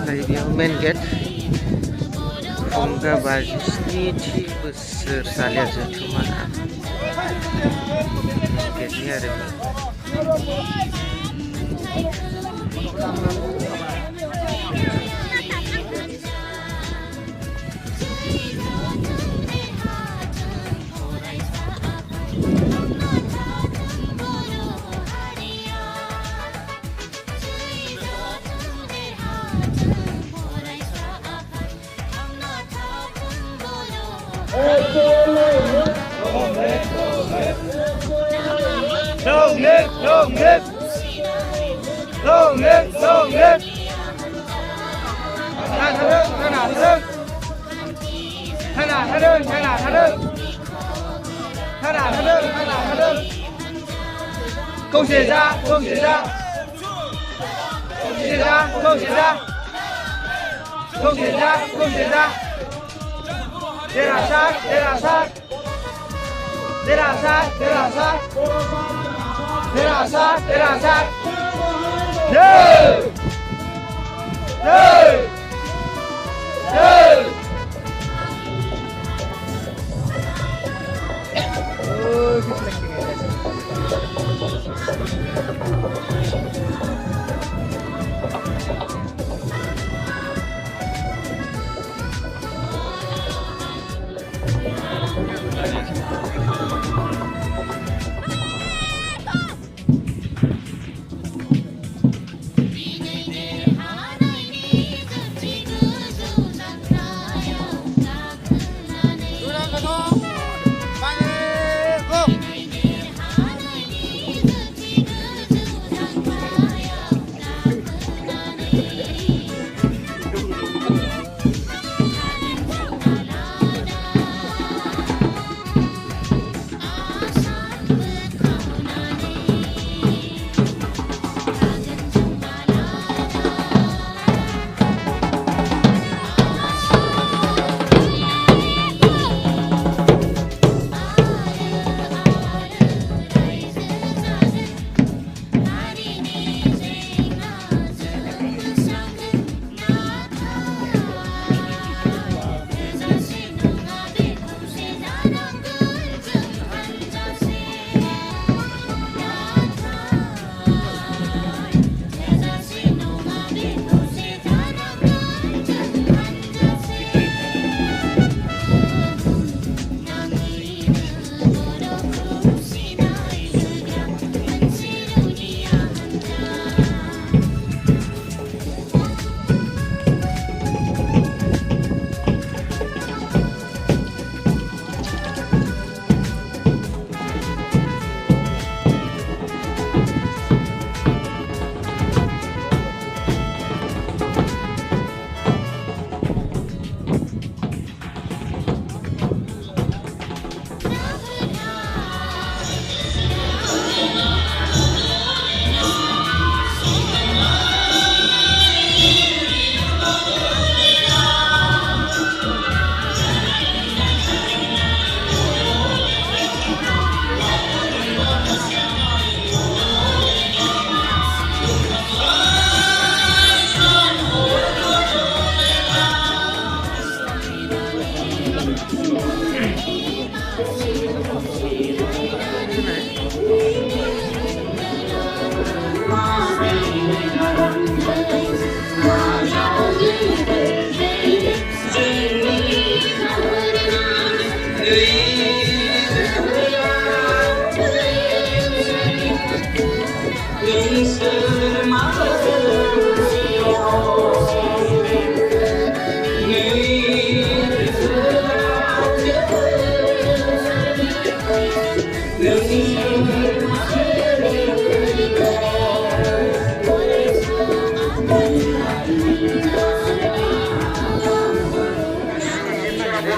Dari dia main gate Bangga Bagus ini besar sekali aja cuma gate-nya ada Không xỉa ra, không xỉa ra, không xỉa ra, không xỉa ra, không xỉa ra, không xỉa ra. Đây là sai, đây là sai, đây là sai, đây là sai, đây là sai, đây là sai. Đi, đi, đi.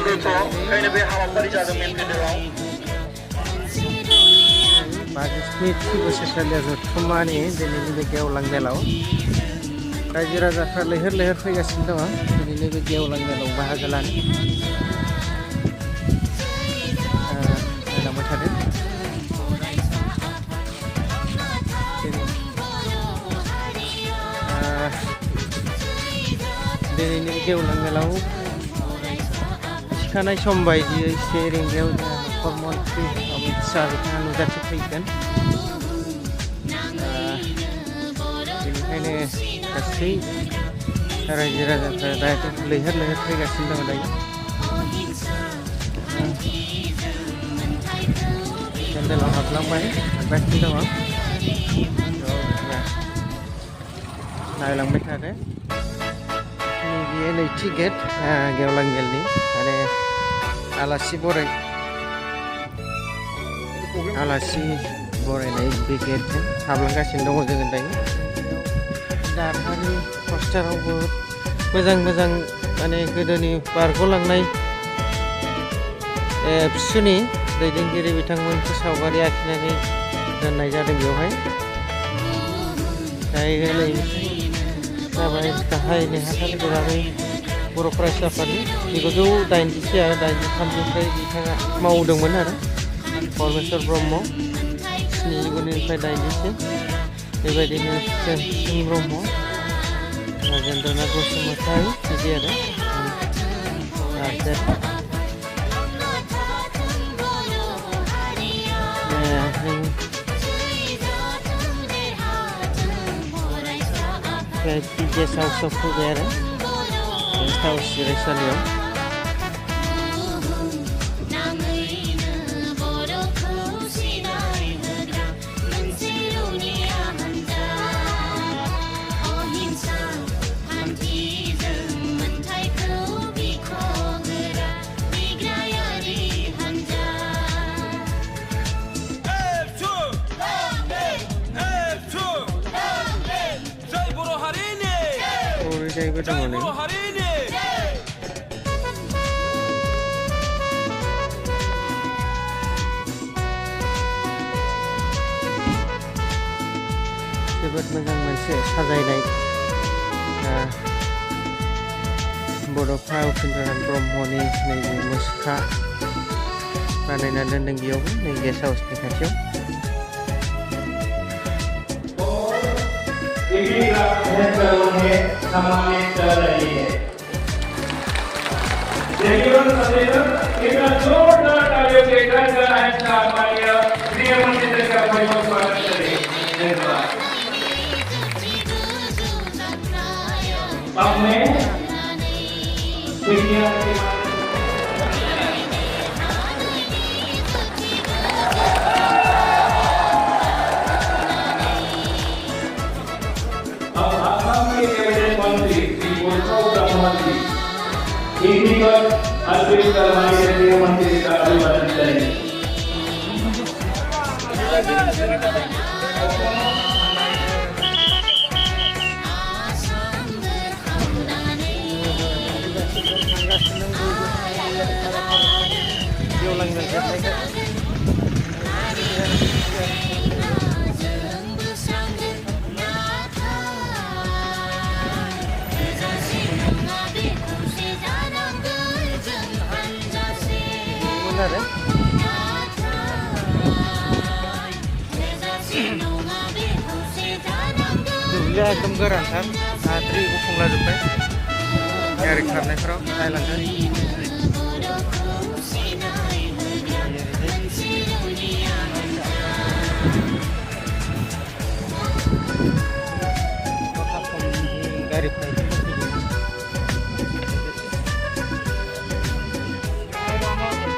ओंखायनो बे हाबाफारि जादोंमोन पेन्डेलाव 52 बोसोरसालिया जथुम्मानि दिनैनि बे गेवलां मेलाव रायजो राजाफ्रा लैहोर लैहोर फैगासिनो दङ दिनैनि बे गेवलां मेलाव बाहागो लानो नायलांबाय थादों दिनैनि गेवलां मेलाव थिखानाय सम बायदियै 1 रिंगायाव नखर मन्त्रि अमित शाह बिथाङा नुजाथिफैगोन बेनिखायनो गासै रायजो राजाफ्रा लैहोर लैहोर फैगासिनो दङ दायो पेन्डेलाव हाबलांबाय हाबगासिनो दङ नायलांबाय थादो नैबे नैथि गेट गेवलां मेलनि माने आलासि बरायनाय बे गेटजों हाबलांगासिनो दङ जोङो दायो दारहानि पस्टारावबो मोजां माने गोदोनि बारग'लांनाय एबसुनि दैदेनगिरि बिथांमोनखौ सावगारि आखिनानै दोननाय जादों बेवहाय दायो नै जाबाय गाहाय नेहाथारि दुलाराय बर' फरायसा आफादनि 1980 आरो 83निफ्राय बिथाङा मावदोंमोन आरो परमेश्वर ब्रह्म 79निफ्राय 80सिम बेबायदिनो प्रेमसिं ब्रह्म राजेन्द्रनाथ बसुमतारी बिदि आरो गेस्ट हाउसआव फैबाय आरो गेस्ट हाउस जिरायसालियाव जायबो दङ नै जोबोद मोजां मोनसे साजायनाय बड'फा उपेन्द्रनाथ ब्रह्मनि नैबे मुसुखा बानायना दोनदों बेयावबो नै गेस्ट हाउसनि खाथियाव सम्मानित कर रही है देखिए सदैव एक जोरदार तालियों के साथ हमारे प्रिय मंत्री का बहुत स्वागत करें धन्यवाद अपने दुनिया के ini kan hadir dalam hari मंत्री का अभिवादन करेंगे दुब्लिया एकदम गोरानथार हाद्रि गुफुंलाजोब्बाय गारि खारनायफोराव नायलांदों